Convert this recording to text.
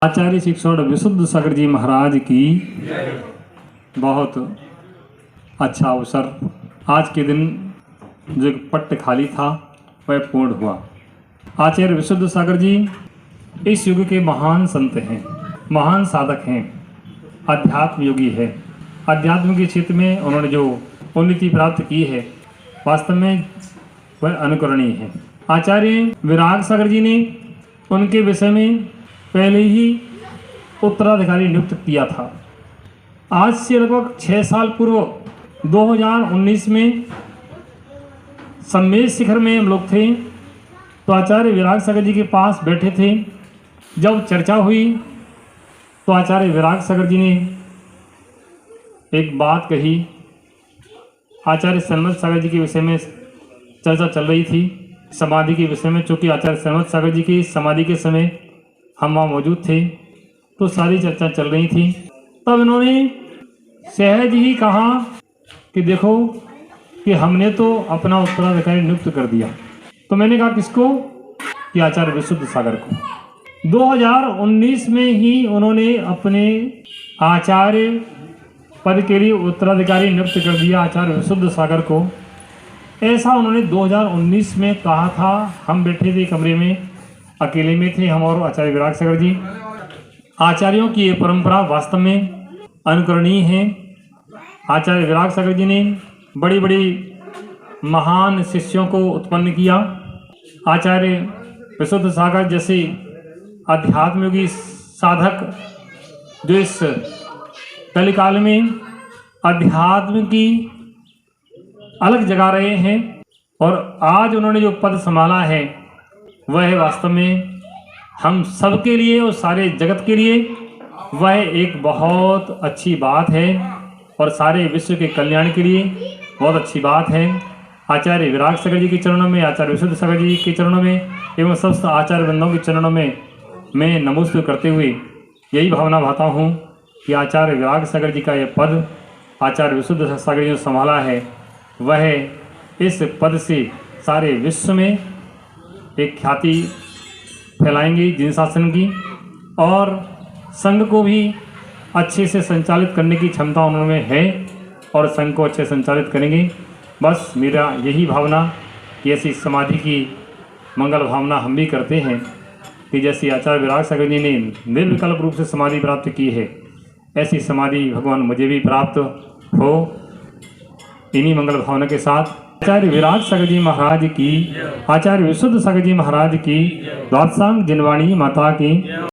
आचार्य शिक्षण विशुद्ध सागर जी महाराज की बहुत अच्छा अवसर। आज के दिन जो पट्ट खाली था वह पूर्ण हुआ। आचार्य विशुद्ध सागर जी इस युग के महान संत हैं, महान साधक हैं, अध्यात्म योगी है। अध्यात्म के क्षेत्र में उन्होंने जो उन्नति प्राप्त की है वास्तव में वह अनुकरणीय है। आचार्य विराग सागर जी ने उनके विषय में पहले ही उत्तराधिकारी नियुक्त किया था। आज से लगभग 6 साल पूर्व 2019 में सम्मेद शिखर में हम लोग थे तो आचार्य विराग सागर जी के पास बैठे थे। जब चर्चा हुई तो आचार्य विराग सागर जी ने एक बात कही। आचार्य सन्मत सागर जी के विषय में चर्चा चल रही थी, समाधि के विषय में। चूँकि आचार्य सन्मत सागर जी की समाधि के समय हम वहाँ मौजूद थे तो सारी चर्चा चल रही थी। तब इन्होंने सहज ही कहा कि देखो कि हमने तो अपना उत्तराधिकारी नियुक्त कर दिया। तो मैंने कहा किसको? कि आचार्य विशुद्ध सागर को। 2019 में ही उन्होंने अपने आचार्य पद के लिए उत्तराधिकारी नियुक्त कर दिया आचार्य विशुद्ध सागर को। ऐसा उन्होंने 2019 में कहा था। हम बैठे थे कमरे में, अकेले में थे हम और आचार्य विराग सागर जी। आचार्यों की ये परंपरा वास्तव में अनुकरणीय है। आचार्य विराग सागर जी ने बड़ी बड़ी महान शिष्यों को उत्पन्न किया। आचार्य विशुद्ध सागर जैसे अध्यात्म योगी साधक जो इस कलिकाल में अध्यात्म की अलग जगा रहे हैं और आज उन्होंने जो पद संभाला है वह वास्तव में हम सबके लिए और सारे जगत के लिए वह एक बहुत अच्छी बात है और सारे विश्व के कल्याण के लिए बहुत अच्छी बात है। आचार्य विराग सागर जी के चरणों में, आचार्य विशुद्ध सागर जी के चरणों में एवं समस्त आचार्य वृंदों के चरणों में मैं नमस्ते करते हुए यही भावना भाता हूँ कि आचार्य विराग सागर जी का यह पद आचार्य विशुद्ध सागर जी ने संभाला है वह इस पद से सारे विश्व में एक ख्याति फैलाएंगे जिन शासन की, और संघ को भी अच्छे से संचालित करने की क्षमता उन्होंने है और संघ को अच्छे संचालित करेंगे। बस मेरा यही भावना कि ऐसी समाधि की मंगल भावना हम भी करते हैं कि जैसे आचार्य विराग सागर जी ने निर्विकल्प रूप से समाधि प्राप्त की है ऐसी समाधि भगवान मुझे भी प्राप्त हो। इन्हीं मंगल भावना के साथ आचार्य विराग सागर जी महाराज की, आचार्य विशुद्ध सागर जी महाराज की, द्वादशांग जिनवाणी माता की।